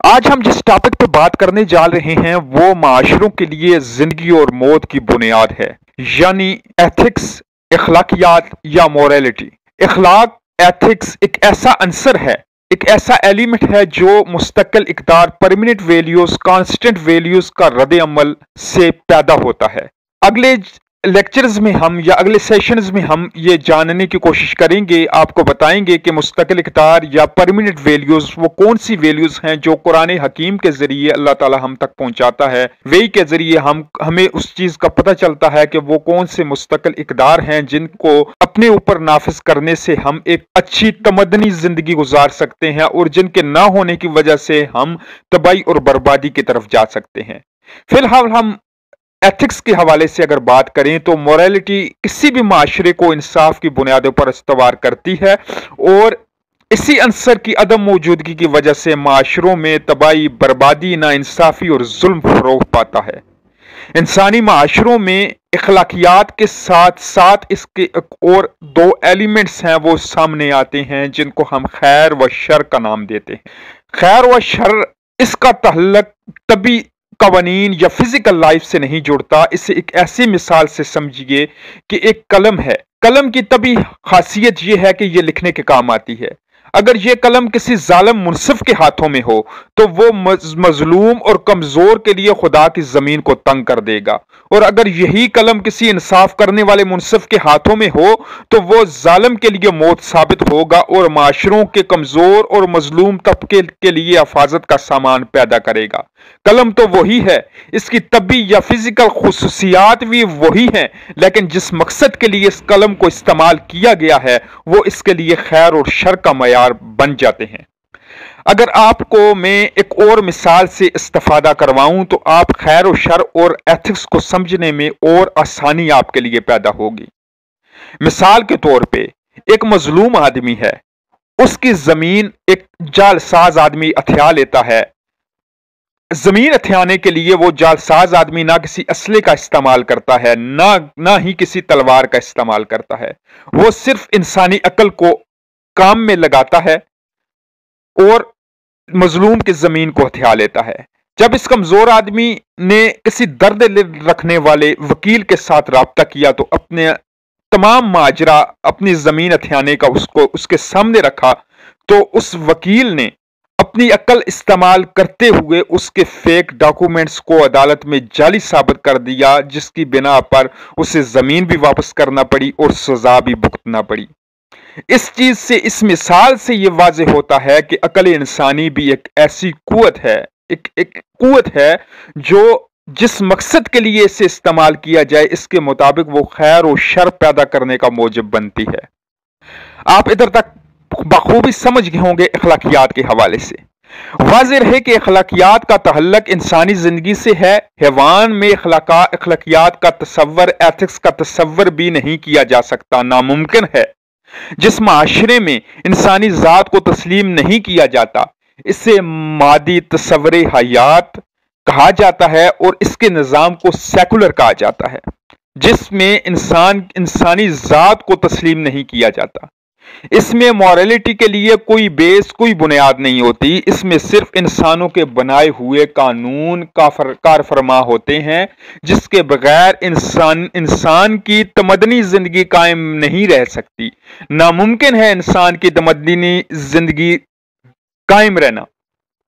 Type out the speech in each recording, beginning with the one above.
آج ہم جس ٹاپک پہ بات کرنے جا رہے ہیں وہ معاشروں کے لیے زندگی اور موت کی بنیاد ہے، یعنی ایتھکس، اخلاقیات یا موریلٹی۔ اخلاق، ایتھکس ایک ایسا عنصر ہے، ایک ایسا ایلیمنٹ ہے جو مستقل اقدار، پرمیننٹ ویلیوز، کانسٹنٹ ویلیوز کا رد عمل سے پیدا ہوتا ہے۔ اگلے لیکچرز میں یا اگلے سیشنز میں ہم یہ جاننے کی کوشش کریں گے، آپ کو بتائیں گے کہ مستقل اقدار یا پرمیننٹ ویلیوز وہ کون سی ویلیوز ہیں جو قرآن حکیم کے ذریعے اللہ تعالی ہم تک پہنچاتا ہے، وہی کے ذریعے ہمیں اس چیز کا پتہ چلتا ہے کہ وہ کون سے مستقل اقدار ہیں جن کو اپنے اوپر نافذ کرنے سے ہم ایک اچھی تمدنی زندگی گزار سکتے ہیں اور جن کے نہ ہونے کی وجہ سے ہم تباہی اور بربادی کی طرف جا سکتے ہیں۔ فی الحال ہم ایتھکس کے حوالے سے اگر بات کریں تو موریلٹی کسی بھی معاشرے کو انصاف کی بنیادوں پر استوار کرتی ہے اور اسی عنصر کی عدم موجودگی کی وجہ سے معاشروں میں تباہی، بربادی، ناانصافی اور ظلم فروغ پاتا ہے۔ انسانی معاشروں میں اخلاقیات کے ساتھ ساتھ اس کے ایک اور دو ایلیمنٹس ہیں وہ سامنے آتے ہیں جن کو ہم خیر و شر کا نام دیتے ہیں۔ خیر و شر، اس کا تعلق طبی قوانین یا فزیکل لائف سے نہیں جڑتا۔ اسے ایک ایسی مثال سے سمجھیے کہ ایک قلم ہے۔ قلم کی طبی خاصیت یہ ہے کہ یہ لکھنے کے کام آتی ہے۔ اگر یہ قلم کسی ظالم منصف کے ہاتھوں میں ہو تو وہ مظلوم اور کمزور کے لیے خدا کی زمین کو تنگ کر دے گا، اور اگر یہی قلم کسی انصاف کرنے والے منصف کے ہاتھوں میں ہو تو وہ ظالم کے لیے موت ثابت ہوگا اور معاشروں کے کمزور اور مظلوم طبقے کے لیے حفاظت کا سامان پیدا کرے گا۔ قلم تو وہی ہے، اس کی طبی یا فزیکل خصوصیات بھی وہی ہیں، لیکن جس مقصد کے لیے اس قلم کو استعمال کیا گیا ہے وہ اس کے لیے خیر اور شر کا معیار بن جاتے ہیں۔ اگر آپ کو میں ایک اور مثال سے استفادہ کرواؤں تو آپ خیر و شر اور ایتھکس کو سمجھنے میں اور آسانی آپ کے لیے پیدا ہوگی۔ مثال کے طور پہ ایک مظلوم آدمی ہے، اس کی زمین ایک جعل ساز آدمی ہتھیا لیتا ہے۔ زمین ہتھیانے کے لیے وہ جعل ساز آدمی نہ کسی اسلحے کا استعمال کرتا ہے، نہ ہی کسی تلوار کا استعمال کرتا ہے، وہ صرف انسانی عقل کو کام میں لگاتا ہے اور مظلوم کی زمین کو ہتھیا لیتا ہے۔ جب اس کمزور آدمی نے کسی درد دل رکھنے والے وکیل کے ساتھ رابطہ کیا تو اپنے تمام ماجرا، اپنی زمین ہتھیانے کا اس کے سامنے رکھا تو اس وکیل نے اپنی عقل استعمال کرتے ہوئے اس کے فیک ڈاکومنٹس کو عدالت میں جعلی ثابت کر دیا، جس کی بنا پر اسے زمین بھی واپس کرنا پڑی اور سزا بھی بھگتنا پڑی۔ اس چیز سے، اس مثال سے یہ واضح ہوتا ہے کہ عقل انسانی بھی ایک ایسی قوت ہے، ایک قوت ہے جو جس مقصد کے لیے اسے استعمال کیا جائے اس کے مطابق وہ خیر و شر پیدا کرنے کا موجب بنتی ہے۔ آپ ادھر تک بخوبی سمجھ گئے ہوں گے اخلاقیات کے حوالے سے۔ واضح رہے کہ اخلاقیات کا تعلق انسانی زندگی سے ہے۔ حیوان میں اخلاقیات کا تصور، ایتھکس کا تصور بھی نہیں کیا جا سکتا، ناممکن ہے۔ جس معاشرے میں انسانی ذات کو تسلیم نہیں کیا جاتا اسے مادی تصور حیات کہا جاتا ہے اور اس کے نظام کو سیکولر کہا جاتا ہے۔ جس میں انسانی ذات کو تسلیم نہیں کیا جاتا، اس میں موریلٹی کے لیے کوئی بیس، کوئی بنیاد نہیں ہوتی۔ اس میں صرف انسانوں کے بنائے ہوئے قانون کار فرما ہوتے ہیں جس کے بغیر انسان کی تمدنی زندگی قائم نہیں رہ سکتی۔ ناممکن ہے انسان کی تمدنی زندگی قائم رہنا۔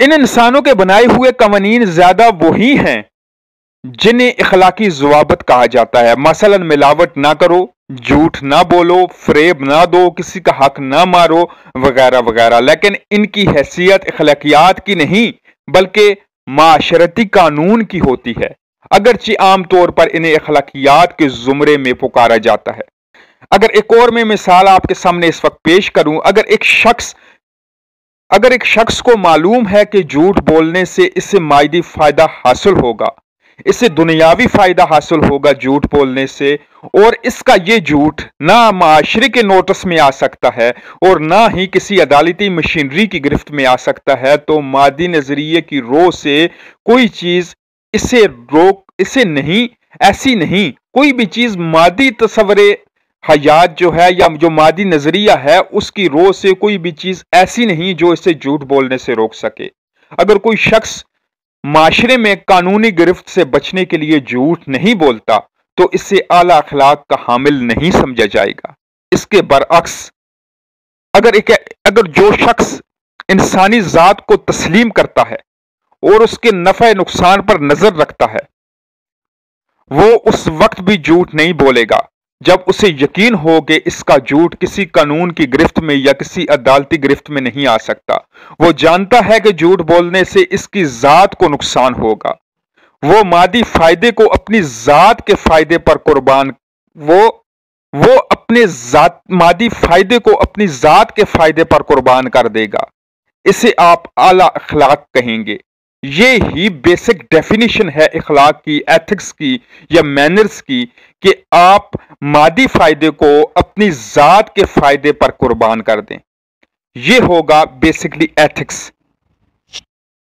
ان انسانوں کے بنائے ہوئے قوانین زیادہ وہی ہیں جنہیں اخلاقی ضوابط کہا جاتا ہے، مثلا ملاوٹ نہ کرو، جھوٹ نہ بولو، فریب نہ دو، کسی کا حق نہ مارو، وغیرہ وغیرہ، لیکن ان کی حیثیت اخلاقیات کی نہیں بلکہ معاشرتی قانون کی ہوتی ہے، اگرچہ عام طور پر انہیں اخلاقیات کے زمرے میں پکارا جاتا ہے۔ اگر ایک اور میں مثال آپ کے سامنے اس وقت پیش کروں، اگر ایک شخص کو معلوم ہے کہ جھوٹ بولنے سے اسے مادی فائدہ حاصل ہوگا، اسے دنیاوی فائدہ حاصل ہوگا جھوٹ بولنے سے، اور اس کا یہ جھوٹ نہ معاشرے کے نوٹس میں آ سکتا ہے اور نہ ہی کسی عدالتی مشینری کی گرفت میں آ سکتا ہے، تو مادی نظریے کی رو سے کوئی چیز اسے نہیں، ایسی نہیں کوئی بھی چیز مادی تصور حیات جو ہے یا جو مادی نظریہ ہے اس کی رو سے کوئی بھی چیز ایسی نہیں جو اسے جھوٹ بولنے سے روک سکے۔ اگر کوئی شخص معاشرے میں قانونی گرفت سے بچنے کے لیے جھوٹ نہیں بولتا تو اسے اعلی اخلاق کا حامل نہیں سمجھا جائے گا۔ اس کے برعکس اگر جو شخص انسانی ذات کو تسلیم کرتا ہے اور اس کے نفع نقصان پر نظر رکھتا ہے، وہ اس وقت بھی جھوٹ نہیں بولے گا جب اسے یقین ہو کہ اس کا جھوٹ کسی قانون کی گرفت میں یا کسی عدالتی گرفت میں نہیں آ سکتا۔ وہ جانتا ہے کہ جھوٹ بولنے سے اس کی ذات کو نقصان ہوگا۔ وہ مادی فائدے کو اپنی ذات کے فائدے پر قربان وہ اپنے مادی فائدے کو اپنی ذات کے فائدے پر قربان کر دے گا۔ اسے آپ اعلی اخلاق کہیں گے۔ یہ ہی بیسک ڈیفینیشن ہے اخلاق کی، ایتھکس کی یا مینرز کی، کہ آپ مادی فائدے کو اپنی ذات کے فائدے پر قربان کر دیں۔ یہ ہوگا بیسکلی ایتھکس۔